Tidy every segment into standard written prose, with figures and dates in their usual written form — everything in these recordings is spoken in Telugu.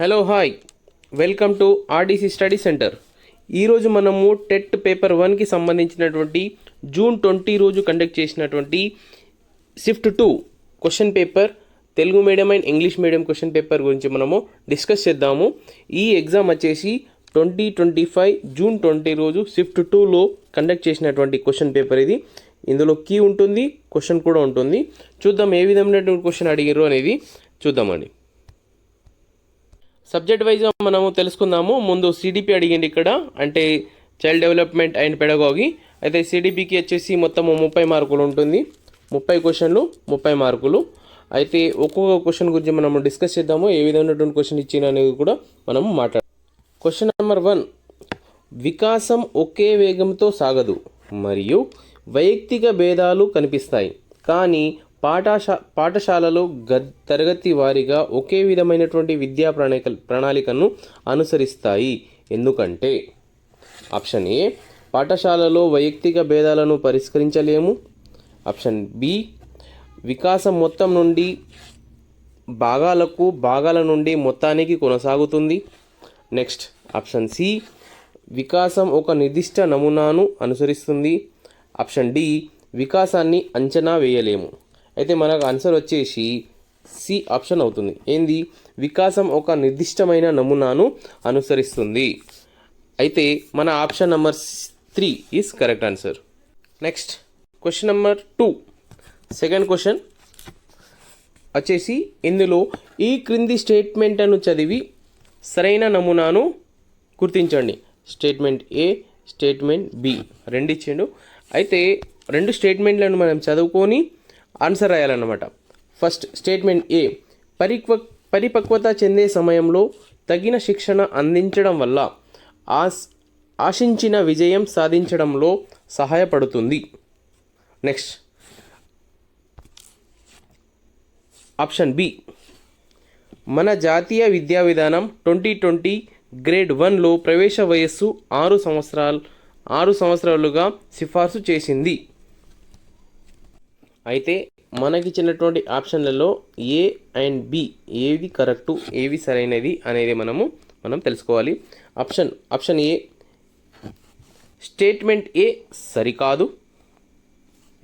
Hello hi, welcome to RDC study centre. ఈరోజు మనము టెట్ పేపర్ 1కి సంబంధించినటువంటి జూన్ 20 రోజు కండక్ట్ చేసినటువంటి shift 2 question paper, Telugu medium and English medium question paper గురించి మనము డిస్కస్ చేద్దాము. ఈ ఎగ్జామ్ వచ్చేసి 2025 జూన్ 20 రోజు షిఫ్ట్ 2లో కండక్ట్ చేసినటువంటి క్వశ్చన్ పేపర్ ఇది. ఇందులో కీ ఉంటుంది, క్వశ్చన్ కూడా ఉంటుంది. చూద్దాం ఏ విధమైనటువంటి క్వశ్చన్ అడిగారు అనేది చూద్దామండి. సబ్జెక్ట్ వైజ్గా మనము తెలుసుకుందాము. ముందు సిడిపి అడిగింది ఇక్కడ, అంటే చైల్డ్ డెవలప్మెంట్ అండ్ పెడగాగి. అయితే సిడిపికి వచ్చేసి మొత్తం 30 మార్కులు ఉంటుంది. 30 క్వశ్చన్లు 30 మార్కులు. అయితే ఒక్కొక్క క్వశ్చన్ గురించి మనము డిస్కస్ చేద్దాము. ఏ విధమైనటువంటి క్వశ్చన్ ఇచ్చిన అనేది కూడా మనము మాట్లాడాలి. క్వశ్చన్ నెంబర్ 1, వికాసం ఒకే వేగంతో సాగదు మరియు వైయక్తిక భేదాలు కనిపిస్తాయి, కానీ పాఠశాలలో తరగతి వారీగా ఒకే విధమైనటువంటి విద్యా ప్రణాళికను అనుసరిస్తాయి. ఎందుకంటే ఆప్షన్ ఏ, పాఠశాలలో వైయక్తిక భేదాలను పరిష్కరించలేము. ఆప్షన్ బి, వికాసం మొత్తం నుండి భాగాల నుండి మొత్తానికి కొనసాగుతుంది. నెక్స్ట్ ఆప్షన్ సి, వికాసం ఒక నిర్దిష్ట నమూనాను అనుసరిస్తుంది. ఆప్షన్ డి, వికాసాన్ని అంచనా వేయలేము. అయితే మనకు ఆన్సర్ వచ్చేసి సి ఆప్షన్ అవుతుంది. ఏంది? వికాసం ఒక నిర్దిష్టమైన నమూనాను అనుసరిస్తుంది. అయితే మన option number 3 is correct answer. Next question number 2, second question వచ్చేసి, ఇందులో ఈ క్రింది స్టేట్మెంట్ను చదివి సరైన నమూనాను గుర్తించండి. స్టేట్మెంట్ ఏ, స్టేట్మెంట్ బి రెండు ఇచ్చిండు. అయితే రెండు స్టేట్మెంట్లను మనం చదువుకొని ఆన్సర్ రాయాలన్నమాట. ఫస్ట్ స్టేట్మెంట్ ఏ, పరిపక్వత చెందే సమయంలో తగిన శిక్షణ అందించడం వల్ల ఆశించిన విజయం సాధించడంలో సహాయపడుతుంది. నెక్స్ట్ ఆప్షన్ బి, మన జాతీయ విద్యా విధానం 2020 గ్రేడ్ 1లో ప్రవేశ వయస్సు 6 సంవత్సరాలుగా సిఫార్సు చేసింది. అయితే మనకిచ్చినటువంటి ఆప్షన్లలో ఏ అండ్ బి ఏది కరెక్టు, ఏవి సరైనది అనేది మనం తెలుసుకోవాలి. ఆప్షన్ ఏ, స్టేట్మెంట్ ఏ సరికాదు.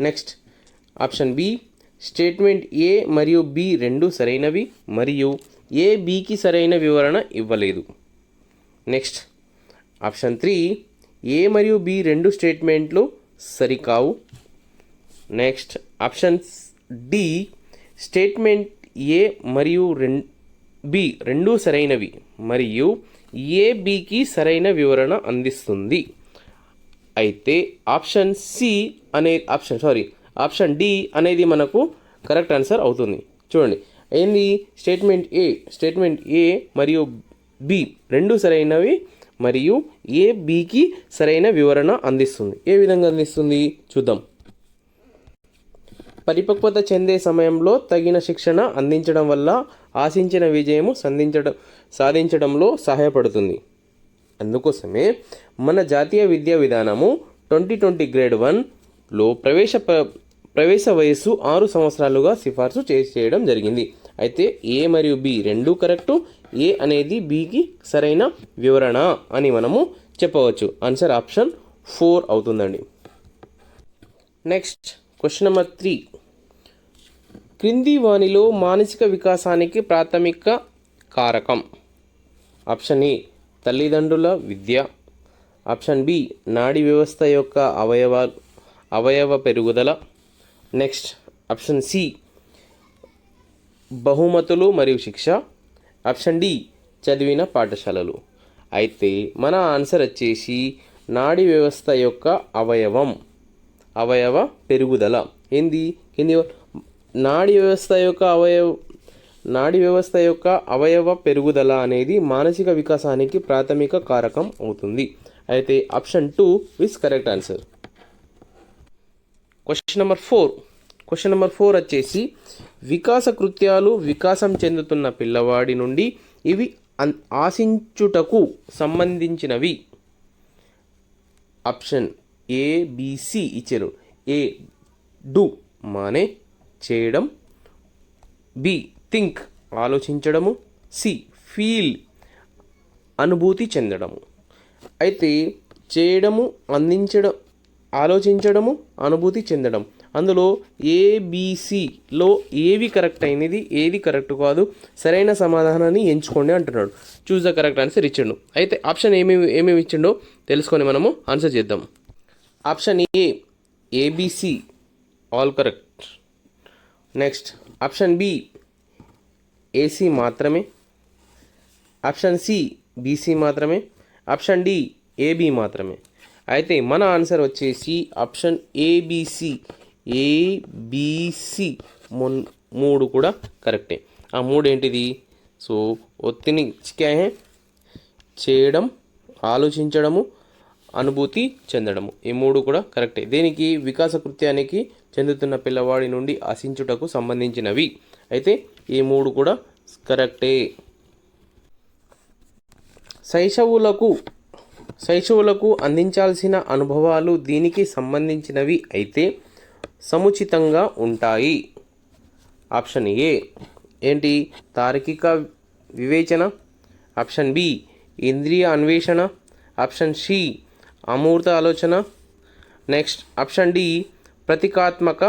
నెక్స్ట్ ఆప్షన్ బి, స్టేట్మెంట్ ఏ మరియు బి రెండు సరైనవి మరియు ఏ బికి సరైన వివరణ ఇవ్వలేదు. నెక్స్ట్ ఆప్షన్ 3, ఏ మరియు బి రెండు స్టేట్మెంట్లు సరికావు. నెక్స్ట్ ఆప్షన్ డి, స్టేట్మెంట్ ఏ మరియు బి రెండు సరైనవి మరియు ఏ బికి సరైన వివరణ అందిస్తుంది. అయితే ఆప్షన్ డి అనేది మనకు కరెక్ట్ ఆన్సర్ అవుతుంది. చూడండి ఏంది? స్టేట్మెంట్ ఏ మరియు బి రెండు సరైనవి మరియు ఏ బికి సరైన వివరణ అందిస్తుంది. ఏ విధంగా అందిస్తుంది చూద్దాం. పరిపక్వత చెందే సమయంలో తగిన శిక్షణ అందించడం వల్ల ఆశించిన విజయము సాధించడంలో సహాయపడుతుంది. అందుకోసమే మన జాతీయ విద్యా విధానము 2020 గ్రేడ్ 1లో ప్రవేశ వయస్సు 6 సంవత్సరాలుగా సిఫార్సు చేయడం జరిగింది. అయితే ఏ మరియు బి రెండు కరెక్టు, ఏ అనేది బికి సరైన వివరణ అని మనము చెప్పవచ్చు. ఆన్సర్ ఆప్షన్ 4 అవుతుందండి. నెక్స్ట్ క్వశ్చన్ నెంబర్ 3, క్రింది వానిలో మానసిక వికాసానికి ప్రాథమిక కారకం. ఆప్షన్ ఏ, తల్లిదండ్రుల విద్య. ఆప్షన్ బి, నాడీ వ్యవస్థ యొక్క అవయవ పెరుగుదల. నెక్స్ట్ ఆప్షన్ సి, బహుమతులు మరియు శిక్ష. ఆప్షన్ డి, చదివిన పాఠశాలలు. అయితే మన ఆన్సర్ వచ్చేసి నాడీ వ్యవస్థ యొక్క అవయవ పెరుగుదల. ఏంది? నాడీ వ్యవస్థ యొక్క అవయవ పెరుగుదల అనేది మానసిక వికాసానికి ప్రాథమిక కారకం అవుతుంది. అయితే option 2 is correct answer. Question number 4 వచ్చేసి, వికాస కృత్యాలు వికాసం చెందుతున్న పిల్లవాడి నుండి ఇవి ఆశించుటకు సంబంధించినవి. ఆప్షన్ ఏ, బి, సి ఇచ్చారు. ఏ, డూ మానే చేయడం. బి, థింక్ ఆలోచించడము. సి, ఫీల్ అనుభూతి చెందడము. అయితే చేయడము, అందించడం, ఆలోచించడము, అనుభూతి చెందడం, అందులో ఏబిసిలో ఏవి కరెక్ట్ అయినది, ఏది కరెక్ట్ కాదు, సరైన సమాధానాన్ని ఎంచుకోండి అంటున్నాడు. చూస్ ద కరెక్ట్ ఆన్సర్ ఇచ్చిండు. అయితే ఆప్షన్ ఏమేమి ఇచ్చిండో తెలుసుకొని మనము ఆన్సర్ చేద్దాం. Option A ABC all correct. Next option B AC మాత్రమే. ఆప్షన్ సి బీసీ మాత్రమే. ఆప్షన్ డి ఏబి మాత్రమే. అయితే మన ఆన్సర్ వచ్చేసి ఆప్షన్ ఏబిసి. ఏబిసి 3 కూడా కరెక్టే. ఆ 3 ఏంటిది? సో ఒత్తిని క్యా హే? చేయడం, ఆలోచించడము, అనుభూతి చెందడము. ఈ 3 కూడా కరెక్టే. దీనికి వికాస కృత్యానికి చెందుతున్న పిల్లవాడి నుండి ఆశించుటకు సంబంధించినవి. అయితే ఈ 3 కూడా కరెక్టే. శైశవులకు అందించాల్సిన అనుభవాలు దీనికి సంబంధించినవి అయితే సముచితంగా ఉంటాయి. ఆప్షన్ ఏ ఏంటి? తార్కిక వివేచన. ఆప్షన్ బి ఇంద్రియ అన్వేషణ. ఆప్షన్ సి అమూర్త ఆలోచన. నెక్స్ట్ ఆప్షన్ డి ప్రతీకాత్మక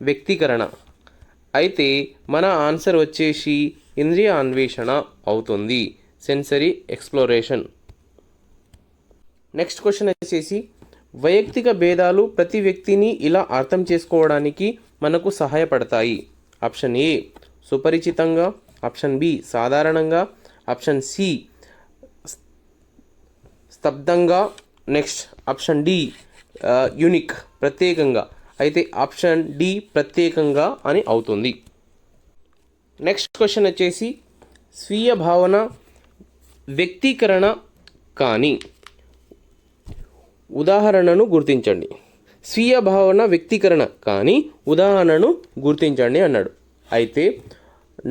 వ్యక్తీకరణ. అయితే మన ఆన్సర్ వచ్చేసి ఇంద్రియ అన్వేషణ అవుతుంది, సెన్సరీ ఎక్స్ప్లోరేషన్. నెక్స్ట్ క్వశ్చన్ వచ్చేసి వైయక్తిక భేదాలు ప్రతి వ్యక్తిని ఇలా అర్థం చేసుకోవడానికి మనకు సహాయపడతాయి. ఆప్షన్ ఏ సుపరిచితంగా. ఆప్షన్ బి సాధారణంగా. ఆప్షన్ సి స్తబ్దంగా. నెక్స్ట్ ఆప్షన్ డి యూనిక్ ప్రత్యేకంగా. అయితే ఆప్షన్ డి ప్రత్యేకంగా అని అవుతుంది. నెక్స్ట్ క్వశ్చన్ వచ్చేసి స్వీయ భావన వ్యక్తీకరణ కానీ ఉదాహరణను గుర్తించండి. స్వీయ భావన వ్యక్తీకరణ కానీ ఉదాహరణను గుర్తించండి అన్నాడు. అయితే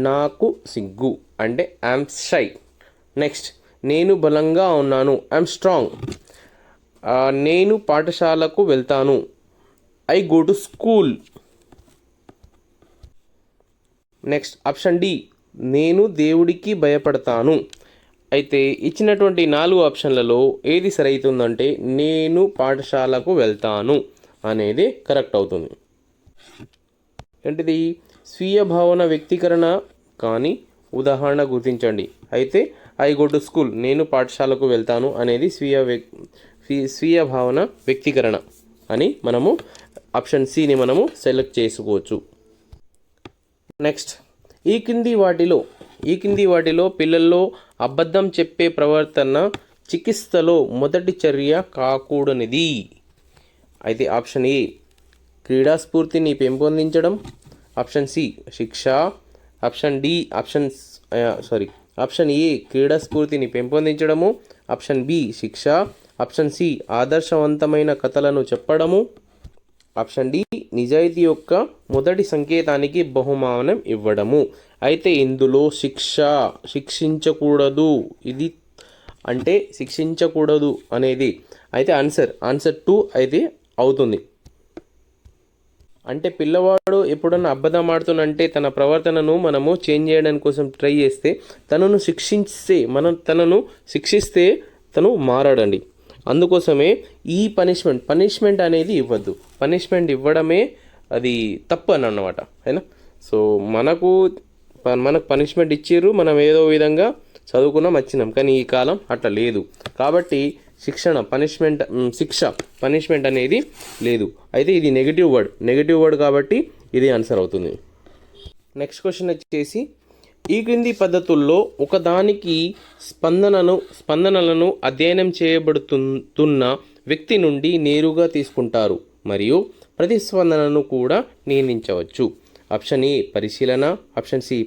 నాకు సిగ్గు అంటే ఐఎమ్ షై. నెక్స్ట్ నేను బలంగా ఉన్నాను, ఐఎమ్ స్ట్రాంగ్. నేను పాఠశాలకు వెళ్తాను, I go to school. Next option D నేను దేవుడికి భయపడతాను. అయితే ఇచ్చినటువంటి 4 ఆప్షన్లలో ఏది సరైతుందంటే నేను పాఠశాలకు వెళ్తాను అనేది కరెక్ట్ అవుతుంది. ఏంటిది? స్వీయ భావన వ్యక్తీకరణ కానీ ఉదాహరణ గుర్తించండి. అయితే ఐ గో టు స్కూల్ నేను పాఠశాలకు వెళ్తాను అనేది స్వీయ భావన వ్యక్తీకరణ అని మనము ఆప్షన్ సిని మనము సెలెక్ట్ చేసుకోవచ్చు. నెక్స్ట్ ఈ కింది వాటిలో పిల్లల్లో అబద్ధం చెప్పే ప్రవర్తన చికిత్సలో మొదటి చర్య కాకూడనిది. అయితే ఆప్షన్ ఏ క్రీడాస్ఫూర్తిని పెంపొందించడం. ఆప్షన్ సి శిక్ష. ఆప్షన్ ఏ క్రీడాస్ఫూర్తిని పెంపొందించడము. ఆప్షన్ బి శిక్ష. ఆప్షన్ సి ఆదర్శవంతమైన కథలను చెప్పడము. ఆప్షన్ డి నిజాయితీ యొక్క మొదటి సంకేతానికి బహుమానం ఇవ్వడము. అయితే ఇందులో శిక్షించకూడదు ఇది అంటే శిక్షించకూడదు అనేది అయితే ఆన్సర్ 2 అయితే అవుతుంది. అంటే పిల్లవాడు ఎప్పుడన్నా అబద్ధం ఆడుతున్నంటే తన ప్రవర్తనను మనము చేంజ్ చేయడానికి కోసం ట్రై చేస్తే తనను శిక్షిస్తే తను మారాడండి. అందుకోసమే ఈ పనిష్మెంట్ అనేది ఇవ్వద్దు. పనిష్మెంట్ ఇవ్వడమే అది తప్పు అని అన్నమాట, అయినా. సో మనకు పనిష్మెంట్ ఇచ్చిర్రు, మనం ఏదో విధంగా చదువుకున్నాం వచ్చినాం. కానీ ఈ కాలం అట్లా లేదు. కాబట్టి శిక్ష పనిష్మెంట్ అనేది లేదు. అయితే ఇది నెగిటివ్ వర్డ్ కాబట్టి ఇది ఆన్సర్ అవుతుంది. నెక్స్ట్ క్వశ్చన్ వచ్చేసి ఈ క్రింది పద్ధతుల్లో ఒకదానికి స్పందనలను అధ్యయనం చేయబడుతున్న వ్యక్తి నుండి నేరుగా తీసుకుంటారు మరియు ప్రతిస్పందనను కూడా నియమించవచ్చు. ఆప్షన్ ఏ పరిశీలన. ఆప్షన్ సి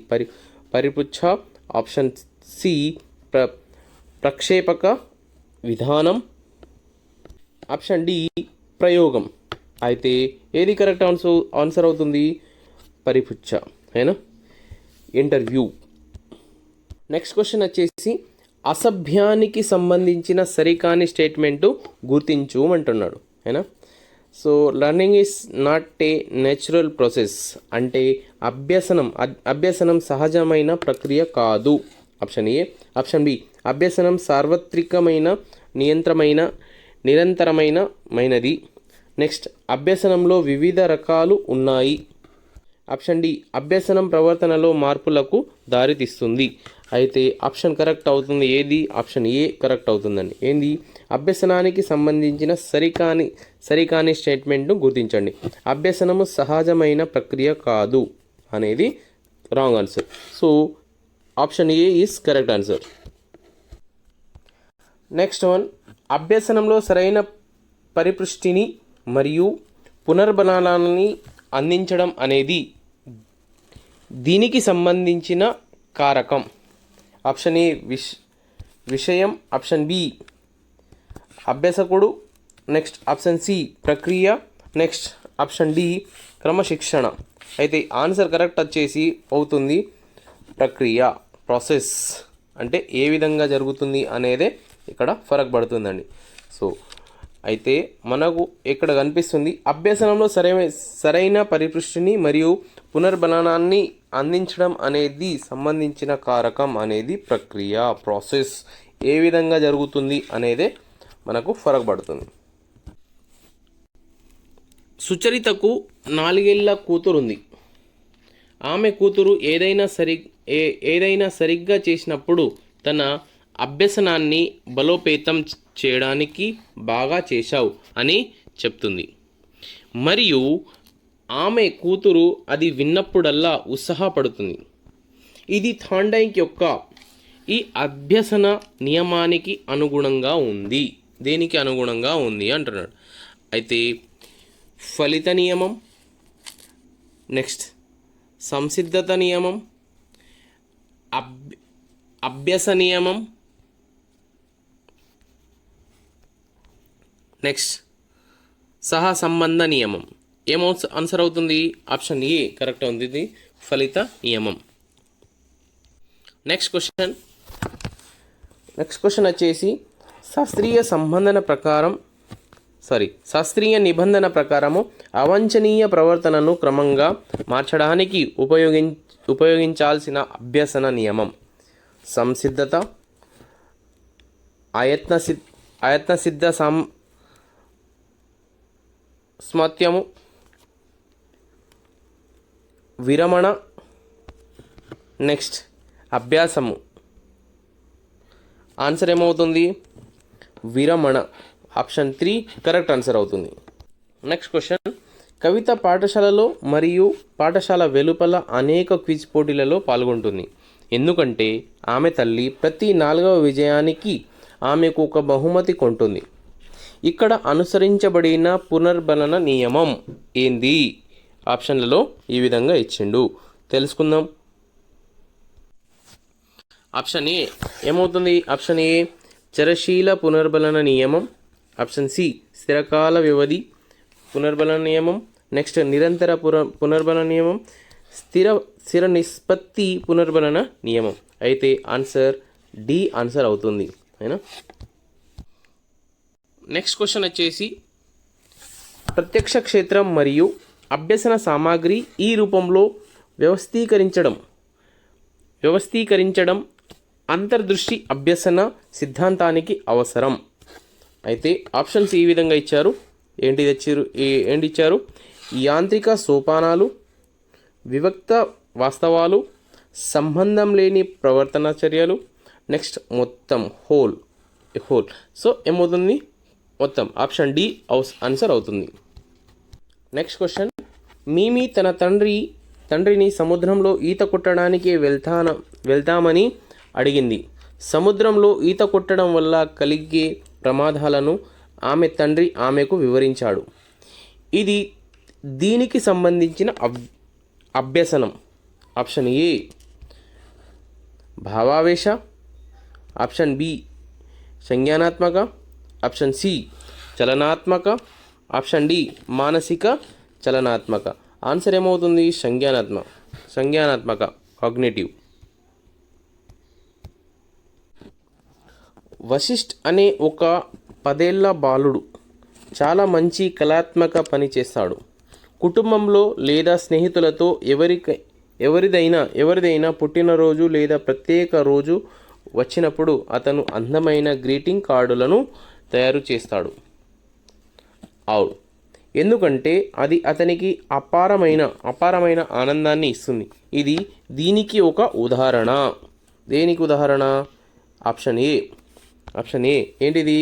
పరిపుచ్ఛ. ఆప్షన్ సి ప్రక్షేపక విధానం. ఆప్షన్ డి ప్రయోగం. అయితే ఏది కరెక్ట్ ఆన్సర్ అవుతుంది? పరిపుచ్ఛ, అయినా ఇంటర్వ్యూ. నెక్స్ట్ క్వశ్చన్ వచ్చేసి అసభ్యానికి సంబంధించిన సరికాని స్టేట్మెంటు గుర్తించు అంటున్నాడు, అయినా. So learning is not a natural process అంటే అభ్యసనం సహజమైన ప్రక్రియ కాదు ఆప్షన్ ఏ. ఆప్షన్ బి, అభ్యసనం సార్వత్రికమైన నిరంతరమైనది. నెక్స్ట్, అభ్యసనంలో వివిధ రకాలు ఉన్నాయి. ఆప్షన్ డి, అభ్యసనం ప్రవర్తనలో మార్పులకు దారితీస్తుంది. అయితే ఆప్షన్ కరెక్ట్ అవుతుంది ఏది? ఆప్షన్ ఏ కరెక్ట్ అవుతుందండి. ఏంది? అభ్యసనానికి సంబంధించిన సరికాని స్టేట్మెంట్ను గుర్తించండి. అభ్యసనము సహజమైన ప్రక్రియ కాదు అనేది wrong answer. So option A is correct answer. Next one, అభ్యసనంలో సరైన పరిపుష్టిని మరియు పునర్బలాన్ని అందించడం అనేది దీనికి సంబంధించిన కారకం. ఆప్షన్ ఏ విషయం, ఆప్షన్ బి అభ్యసకుడు, నెక్స్ట్ ఆప్షన్ సి ప్రక్రియ, నెక్స్ట్ ఆప్షన్ డి క్రమశిక్షణ. అయితే ఆన్సర్ కరెక్ట్ వచ్చేసి అవుతుంది ప్రక్రియ, ప్రాసెస్. అంటే ఏ విధంగా జరుగుతుంది అనేదే ఇక్కడ ఫరక్ పడుతుందండి. సో అయితే మనకు ఇక్కడ కనిపిస్తుంది అభ్యసనంలో సరైన పరిపుష్టిని మరియు పునర్బలనాన్ని అందించడం అనేది సంబంధించిన కారకం అనేది ప్రక్రియ, ప్రాసెస్. ఏ విధంగా జరుగుతుంది అనేదే మనకు ఫరక్ పడుతుంది. సుచరితకు 4 ఏళ్ల కూతురుంది. ఆమె కూతురు ఏదైనా సరిగ్గా చేసినప్పుడు తన అభ్యసనాన్ని బలోపేతం చేయడానికి బాగా చేశావు అని చెప్తుంది. మరియు ఆమె కూతురు అది విన్నప్పుడల్లా ఉత్సాహపడుతుంది. ఇది థాండైక్ యొక్క ఈ అభ్యసన నియమానికి అనుగుణంగా ఉంది. దేనికి అనుగుణంగా ఉంది అంటున్నాడు. అయితే ఫలిత నియమం, నెక్స్ట్ సంసిద్ధత నియమం, అభ్యస నియమం, నెక్స్ట్ సహసంబంధ నియమం. ఏమో ఆన్సర్ అవుతుంది? ఆప్షన్ ఏ కరెక్ట్ ఉంది, ఇది ఫలిత నియమం. నెక్స్ట్ క్వశ్చన్ వచ్చేసి శాస్త్రీయ నిబంధన ప్రకారము అవాంఛనీయ ప్రవర్తనను క్రమంగా మార్చడానికి ఉపయోగించాల్సిన అభ్యసన నియమం. సంసిద్ధత, ఆయత్నసిద్ధ స్మత్యము, విరమణ, నెక్స్ట్ అభ్యాసము. ఆన్సర్ ఏమవుతుంది? విరమణ. ఆప్షన్ 3 కరెక్ట్ ఆన్సర్ అవుతుంది. నెక్స్ట్ క్వశ్చన్, కవిత పాఠశాలలో మరియు పాఠశాల వెలుపల అనేక క్విజ్ పోటీలలో పాల్గొంటుంది. ఎందుకంటే ఆమె తల్లి ప్రతి 4వ విజయానికి ఆమెకు ఒక బహుమతి కొంటుంది. ఇక్కడ అనుసరించబడిన పునర్బలన నియమం ఏంది? ఆప్షన్లలో ఈ విధంగా ఇచ్చిండు, తెలుసుకుందాం. ఆప్షన్ ఏ ఏమవుతుంది? ఆప్షన్ ఏ చరశీల పునర్బలన నియమం. ఆప్షన్ సి స్థిరకాల వ్యవధి పునర్బలన నియమం. నెక్స్ట్ నిరంతర పునర్బలన నియమం, స్థిర నిష్పత్తి పునర్బలన నియమం. అయితే ఆన్సర్ డి ఆన్సర్ అవుతుంది, అయినా. నెక్స్ట్ క్వశ్చన్ వచ్చేసి ప్రత్యక్ష క్షేత్రం మరియు అభ్యసన సామాగ్రి ఈ రూపంలో వ్యవస్థీకరించడం అంతర్దృష్టి అభ్యసన సిద్ధాంతానికి అవసరం. అయితే ఆప్షన్స్ ఈ విధంగా ఇచ్చారు. ఏంటి ఇచ్చారు? యాంత్రిక సోపానాలు, వివిక్త వాస్తవాలు, సంబంధం లేని ప్రవర్తన చర్యలు, నెక్స్ట్ మొత్తం హోల్. సో ఏమవుతుంది? మొత్తం. ఆప్షన్ డి ఆన్సర్ అవుతుంది. నెక్స్ట్ క్వశ్చన్, మీమి తన తండ్రిని సముద్రంలో ఈత కొట్టడానికి వెళ్తామని అడిగింది. సముద్రంలో ఈత కొట్టడం వల్ల కలిగే ప్రమాదాలను ఆమె తండ్రి ఆమెకు వివరించాడు. ఇది దీనికి సంబంధించిన అభ్యసనం. ఆప్షన్ ఏ భావావేశ, ఆప్షన్ బి సంజ్ఞానాత్మక, ఆప్షన్ సి చలనాత్మక, ఆప్షన్ డి మానసిక చలనాత్మక. ఆన్సర్ ఏమవుతుంది? సంజ్ఞానాత్మక కాగ్నిటివ్. వశిష్ఠ్ అనే ఒక 10 ఏళ్ల బాలుడు చాలా మంచి కళాత్మక పని చేస్తాడు. కుటుంబంలో లేదా స్నేహితులతో ఎవరిదైనా పుట్టినరోజు లేదా ప్రత్యేక రోజు వచ్చినప్పుడు అతను అందమైన గ్రీటింగ్ కార్డులను తయారు చేస్తాడు. అవును, ఎందుకంటే అది అతనికి అపారమైన ఆనందాన్ని ఇస్తుంది. ఇది దీనికి ఒక ఉదాహరణ. దేనికి ఉదాహరణ? ఆప్షన్ ఏ ఏంటిది?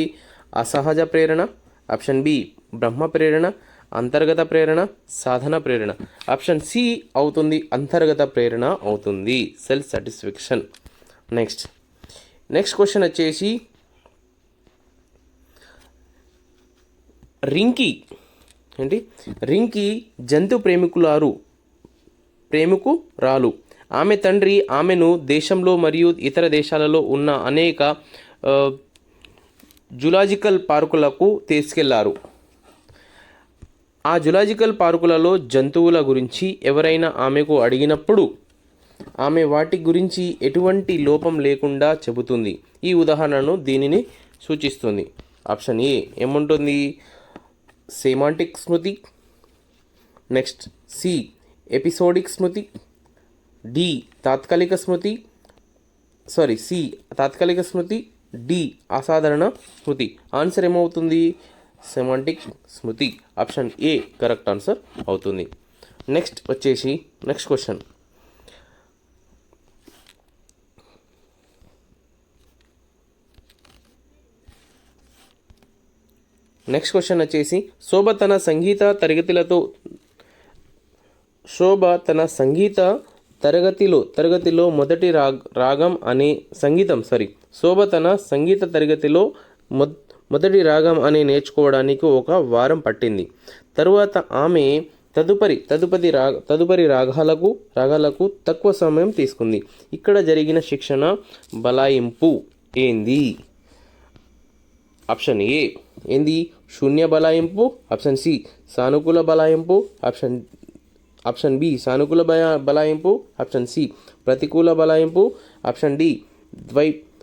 అసహజ ప్రేరణ. ఆప్షన్ బి బ్రహ్మ ప్రేరణ, అంతర్గత ప్రేరణ, సాధన ప్రేరణ. ఆప్షన్ సి అవుతుంది, అంతర్గత ప్రేరణ అవుతుంది, సెల్ఫ్ సాటిస్ఫాక్షన్. నెక్స్ట్ క్వశ్చన్ వచ్చేసి రింకీ జంతు ప్రేమికురాలు. ఆమె తండ్రి ఆమెను దేశంలో మరియు ఇతర దేశాలలో ఉన్న అనేక జూలాజికల్ పార్కులకు తీసుకెళ్లారు. ఆ జూలాజికల్ పార్కులలో జంతువుల గురించి ఎవరైనా ఆమెకు అడిగినప్పుడు ఆమె వాటి గురించి ఎటువంటి లోపం లేకుండా చెబుతుంది. ఈ ఉదాహరణను దీనిని సూచిస్తుంది. ఆప్షన్ ఏ ఏముంటుంది? సెమాంటిక్ స్మృతి. నెక్స్ట్ సి ఎపిసోడిక్ స్మృతి. డి తాత్కాలిక స్మృతి. డి అసాధారణ స్మృతి. ఆన్సర్ ఏమవుతుంది? సెమాంటిక్ స్మృతి. ఆప్షన్ ఏ కరెక్ట్ ఆన్సర్ అవుతుంది. Next question. నెక్స్ట్ క్వశ్చన్ వచ్చేసి శోభ తన సంగీత తరగతిలో మొదటి రాగం అనే నేర్చుకోవడానికి ఒక వారం పట్టింది. తరువాత ఆమె తదుపరి రాగాలకు తక్కువ సమయం తీసుకుంది. ఇక్కడ జరిగిన శిక్షణ బలాయింపు ఏంది? ఆప్షన్ ఏ ఏంది? శూన్య బలాయింపు. ఆప్షన్ సి సానుకూల బలాయింపు. ఆప్షన్ బి సానుకూల బలాయింపు. ఆప్షన్ సి ప్రతికూల బలాయింపు. ఆప్షన్ డి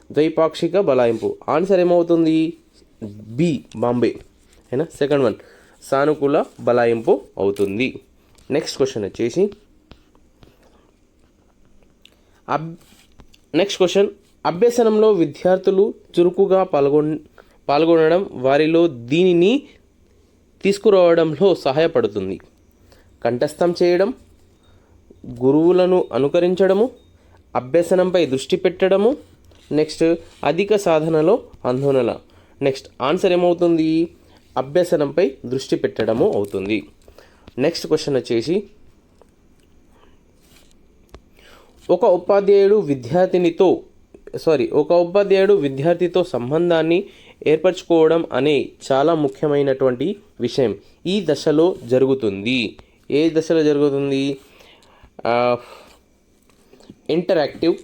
ద్వైపాక్షిక బలాయింపు. ఆన్సర్ ఏమవుతుంది? బి బాంబే. అయినా సెకండ్ వన్ సానుకూల బలాయింపు అవుతుంది. నెక్స్ట్ క్వశ్చన్ వచ్చేసి అభ్యసనంలో విద్యార్థులు చురుకుగా పాల్గొనడం వారిలో దీనిని తీసుకురావడంలో సహాయపడుతుంది. కంఠస్థం చేయడం, గురువులను అనుకరించడము, అభ్యసనంపై దృష్టి పెట్టడము, నెక్స్ట్ అధిక సాధనలో ఆందోళన. నెక్స్ట్ ఆన్సర్ ఏమవుతుంది? అభ్యసనంపై దృష్టి పెట్టడము అవుతుంది. నెక్స్ట్ క్వశ్చన్ వచ్చేసి ఒక ఉపాధ్యాయుడు విద్యార్థితో సంబంధాన్ని ఏర్పరచుకోవడం అనే చాలా ముఖ్యమైనటువంటి విషయం ఈ దశలో జరుగుతుంది. ఏ దశలో జరుగుతుంది? Interactive,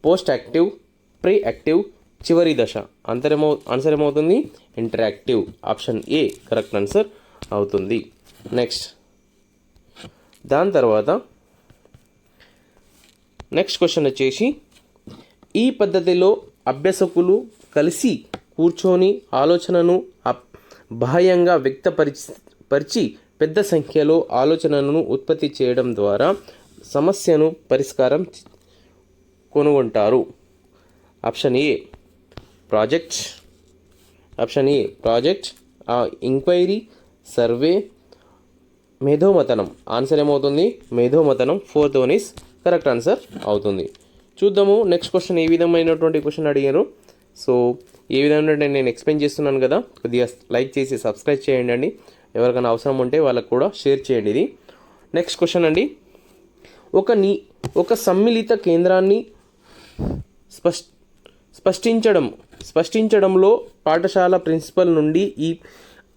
post active, pre active, చివరి దశ. ఆన్సర్ ఏమవుతుంది? Interactive. Option A correct answer అవుతుంది. నెక్స్ట్ దాని తర్వాత నెక్స్ట్ క్వశ్చన్ వచ్చేసి ఈ పద్ధతిలో అభ్యాసకులు కలిసి కూర్చొని ఆలోచనను బాహ్యంగా వ్యక్తపరిచి పెద్ద సంఖ్యలో ఆలోచనలను ఉత్పత్తి చేయడం ద్వారా సమస్యను పరిష్కారం కనుగొంటారు. Option A project. Inquiry, survey, మేధోమథనం. ఆన్సర్ ఏమవుతుంది? మేధోమథనం. Fourth one is correct answer అవుతుంది. చూద్దాము నెక్స్ట్ క్వశ్చన్ ఏ విధమైనటువంటి క్వశ్చన్ అడిగారు. సో ఏ విధంగా నేను ఎక్స్ప్లెయిన్ చేస్తున్నాను కదా, కొద్దిగా లైక్ చేసి సబ్స్క్రైబ్ చేయండి అండి. ఎవరికైనా అవసరం ఉంటే వాళ్ళకు కూడా షేర్ చేయండి. ఇది నెక్స్ట్ క్వశ్చన్ అండి. ఒక సమ్మిళిత కేంద్రాన్ని స్పష్టించడంలో పాఠశాల ప్రిన్సిపల్ నుండి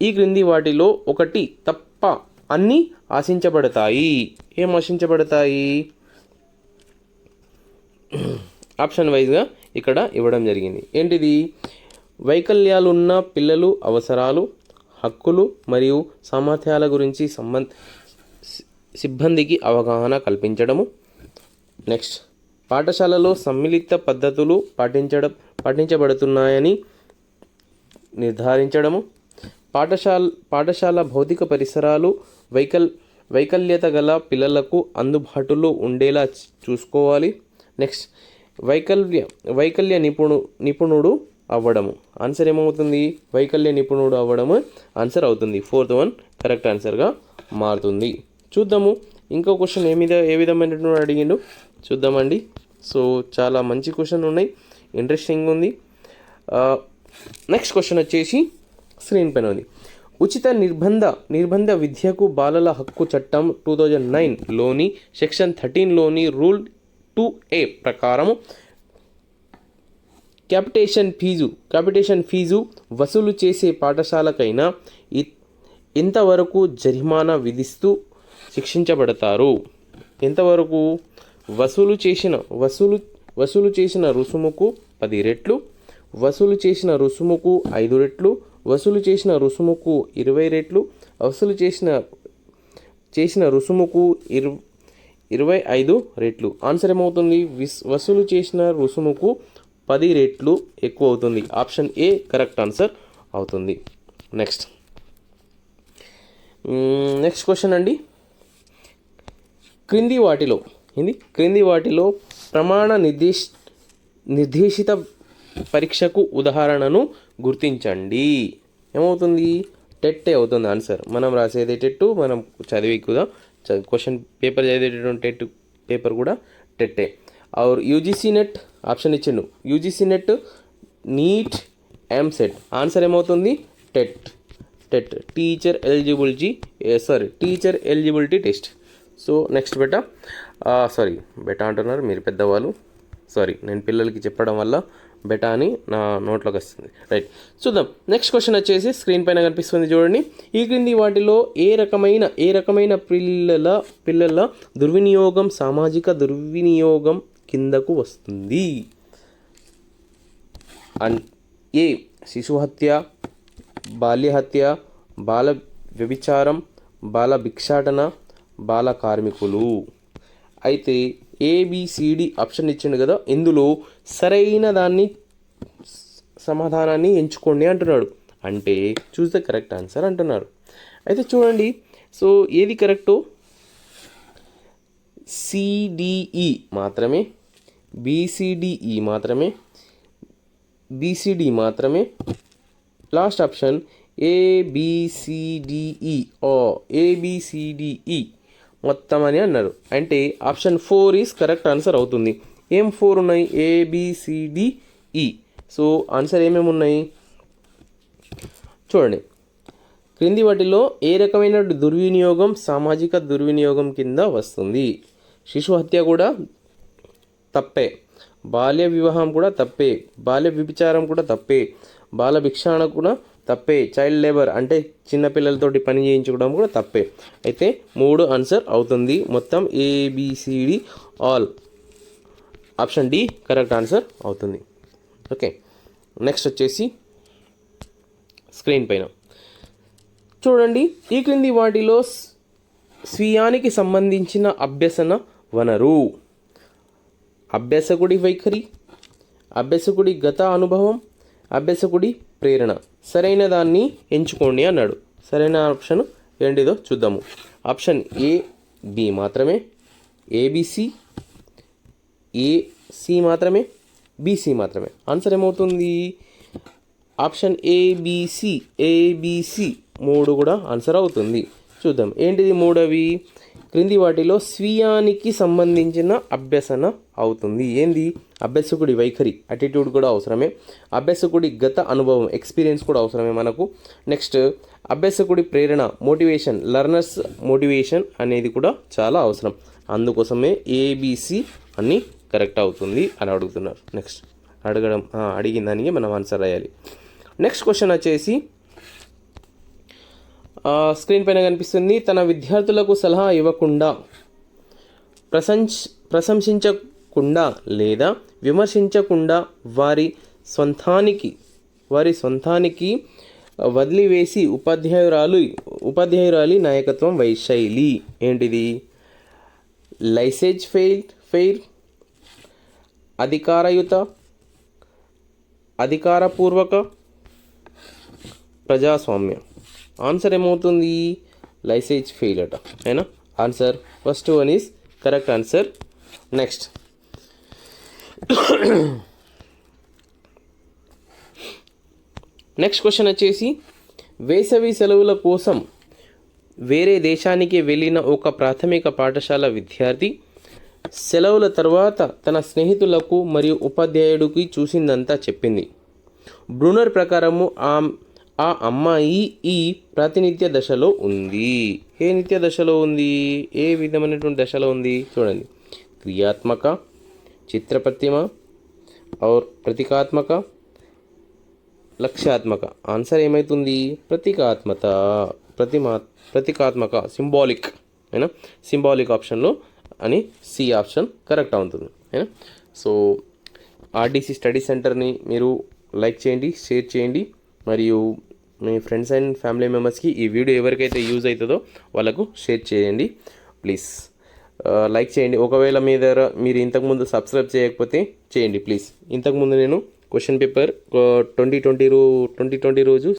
ఈ క్రింది వాటిలో ఒకటి తప్ప అన్నీ ఆశించబడతాయి. ఏం ఆశించబడతాయి? ఆప్షన్ వైజ్గా ఇక్కడ ఇవ్వడం జరిగింది. ఏంటిది? వైకల్యాలున్న పిల్లలు అవసరాలు, హక్కులు మరియు సామర్థ్యాల గురించి సిబ్బందికి అవగాహన కల్పించడము. నెక్స్ట్ పాఠశాలలో సమ్మిళిత పద్ధతులు పాటించబడుతున్నాయని నిర్ధారించడము. పాఠశాల భౌతిక పరిసరాలు వైకల్యత గల పిల్లలకు అందుబాటులో ఉండేలా చూసుకోవాలి. నెక్స్ట్ వైకల్య నిపుణుడు అవ్వడము. ఆన్సర్ ఏమవుతుంది? వైకల్య నిపుణుడు అవ్వడము ఆన్సర్ అవుతుంది. ఫోర్త్ వన్ కరెక్ట్ ఆన్సర్గా మారుతుంది. చూద్దాము ఇంకో క్వశ్చన్ ఏ విధమైనటువంటి అడిగిండు చూద్దామండి. సో చాలా మంచి క్వశ్చన్ ఉన్నాయి, ఇంట్రెస్టింగ్ ఉంది. నెక్స్ట్ క్వశ్చన్ వచ్చేసి స్క్రీన్ పైన ఉంది. ఉచిత నిర్బంధ విద్యకు బాలల హక్కు చట్టం 2009లోని సెక్షన్ 13లోని రూల్ 2A ప్రకారం క్యాపిటేషన్ ఫీజు వసూలు చేసే పాఠశాలకైనా ఎంతవరకు జరిమానా విధిస్తూ శిక్షించబడతారు? ఎంతవరకు? వసూలు చేసిన రుసుముకు 10 రెట్లు, వసూలు చేసిన రుసుముకు 5 రెట్లు, వసూలు చేసిన రుసుముకు 20 రెట్లు, వసూలు చేసిన రుసుముకు 25 రెట్లు. ఆన్సర్ ఏమవుతుంది? వసూలు చేసిన రుసుముకు 10 రెట్లు ఎక్కువ అవుతుంది. ఆప్షన్ ఏ కరెక్ట్ ఆన్సర్ అవుతుంది. నెక్స్ట్ క్వశ్చన్ అండి. క్రింది వాటిలో ప్రమాణ నిర్దేశిత పరీక్షకు ఉదాహరణను గుర్తించండి. ఏమవుతుంది? టెట్టే అవుతుంది ఆన్సర్. మనం రాసేది టెట్టు, మనం చదివి కూడా క్వశ్చన్ పేపర్ చదివేటటువంటి టెట్ పేపర్ కూడా టెట్టే. और యూజీసీ నెట్ ఆప్షన్ ఇచ్చిండు. UGC NET, NEET, EAMCET. Answer ఏమవుతుంది? TET teacher eligibility test. So next బెటా అంటున్నారు మీరు పెద్దవాళ్ళు. నేను పిల్లలకి చెప్పడం వల్ల బెటా అని నా నోట్లోకి వస్తుంది. రైట్, చూద్దాం. నెక్స్ట్ క్వశ్చన్ వచ్చేసి స్క్రీన్ పైన కనిపిస్తుంది చూడండి. ఈ క్రింది వాటిలో ఏ రకమైన పిల్లల దుర్వినియోగం సామాజిక దుర్వినియోగం కిందకు వస్తుంది? ఏ శిశు హత్య, బాల్య హత్య, బాల వ్యభిచారం, బాల భిక్షాటన, బాల కార్మికులు. అయితే ఏబిసిడి ఆప్షన్ ఇచ్చిండు కదా, ఇందులో సరైన సమాధానాన్ని ఎంచుకోండి అంటున్నాడు. అంటే చూస్ ద కరెక్ట్ ఆన్సర్ అంటున్నాడు. అయితే చూడండి, సో ఏది కరెక్టో సిడిఈ మాత్రమే, బిసిడిఈ మాత్రమే, బిసిడి మాత్రమే, లాస్ట్ ఆప్షన్ ఏబిసిడిఈ మొత్తం అని అన్నారు. అంటే ఆప్షన్ 4 ఈజ్ కరెక్ట్ ఆన్సర్ అవుతుంది. ఏం 4 ఉన్నాయి? ఏబిసిడిఈ. సో ఆన్సర్ ఏమేమి ఉన్నాయి చూడండి. క్రింది వాటిలో ఏ రకమైన దుర్వినియోగం సామాజిక దుర్వినియోగం కింద వస్తుంది? శిశు హత్య కూడా తప్పే, బాల్య వివాహం కూడా తప్పే, బాల్య వ్యభిచారం కూడా తప్పే, బాల భిక్షాటన కూడా తప్పే, చైల్డ్ లేబర్ అంటే చిన్నపిల్లలతోటి పని చేయించుకోవడం కూడా తప్పే. అయితే 3 ఆన్సర్ అవుతుంది. మొత్తం ABCD all. Option D correct answer అవుతుంది. ఓకే, నెక్స్ట్ వచ్చేసి స్క్రీన్ పైన చూడండి. ఈ క్రింది వాటిలో స్వీయానికి సంబంధించిన అభ్యసన వనరు. అభ్యాసకుడి వైఖరి, అభ్యాసకుడి గత అనుభవం, అభ్యాసకుడి ప్రేరణ. సరైన దాన్ని ఎంచుకోండి అన్నాడు. సరైన ఆప్షన్ ఏంటిదో చూద్దాము. ఆప్షన్ ఏ బి మాత్రమే, ఏబిసి, ఏసి మాత్రమే, బీసీ మాత్రమే. ఆన్సర్ ఏమవుతుంది? ఆప్షన్ ఏబిసి 3 కూడా ఆన్సర్ అవుతుంది. చూద్దాం ఏంటిది 3 క్రింది వాటిలో స్వీయానికి సంబంధించిన అభ్యసన అవుతుంది. ఏంది? అభ్యాసకుడి వైఖరి, అటిట్యూడ్ కూడా అవసరమే, అభ్యాసకుడి గత అనుభవం ఎక్స్పీరియన్స్ కూడా అవసరమే మనకు. నెక్స్ట్ అభ్యాసకుడి ప్రేరణ, మోటివేషన్, లర్నర్స్ మోటివేషన్ అనేది కూడా చాలా అవసరం. అందుకోసమే ఏబిసి అన్ని కరెక్ట్ అవుతుంది అని అడుగుతున్నారు. నెక్స్ట్ అడిగిన దానికి మనం ఆన్సర్ రాయాలి. నెక్స్ట్ క్వశ్చన్ వచ్చేసి స్క్రీన్ పైన కనిపిస్తుంది. తన విద్యార్థులకు సలహా ఇవ్వకుండా, ప్రశంసించకుండా లేదా విమర్శించకుండా వారి సొంతానికి వదిలివేసి ఉపాధ్యాయురాలి నాయకత్వం వైశైలి. ఏంటిది? లైసేజ్ ఫెయిర్, అధికారయుత, అధికారపూర్వక, ప్రజాస్వామ్య. ఆన్సర్ ఏమవుతుంది? లైసేజ్ ఫెయిల్ అట. అయినా answer first one is correct answer. Next next question వచ్చేసి వేసవి సెలవుల కోసం వేరే దేశానికి వెళ్ళిన ఒక ప్రాథమిక పాఠశాల విద్యార్థి సెలవుల తర్వాత తన స్నేహితులకు మరియు ఉపాధ్యాయుడికి చూసిందంతా చెప్పింది. బ్రూనర్ ప్రకారము ఆ అమ్మాయి ఈ ప్రాతినిధ్య దశలో ఉంది. ఏ నిత్య దశలో ఉంది? ఏ విధమైనటువంటి దశలో ఉంది? చూడండి, క్రియాత్మక, చిత్రప్రతిమ और ప్రతీకాత్మక, లక్ష్యాత్మక. ఆన్సర్ ఏమవుతుంది? ప్రతీకాత్మక, సింబాలిక్ అయినా సింబాలిక్ ఆప్షన్లో అని సి ఆప్షన్ కరెక్ట్ అవుతుంది అయినా. సో ఆర్డీసీ స్టడీ సెంటర్ని మీరు లైక్ చేయండి, షేర్ చేయండి, మరియు మీ ఫ్రెండ్స్ అండ్ ఫ్యామిలీ మెంబర్స్కి ఈ వీడియో ఎవరికైతే యూజ్ అవుతుందో వాళ్ళకు షేర్ చేయండి ప్లీజ్. లైక్ చేయండి. ఒకవేళ మీరు ఇంతకుముందు సబ్స్క్రైబ్ చేయకపోతే చేయండి ప్లీజ్. ఇంతకుముందు నేను క్వశ్చన్ పేపర్ 2020 రోజు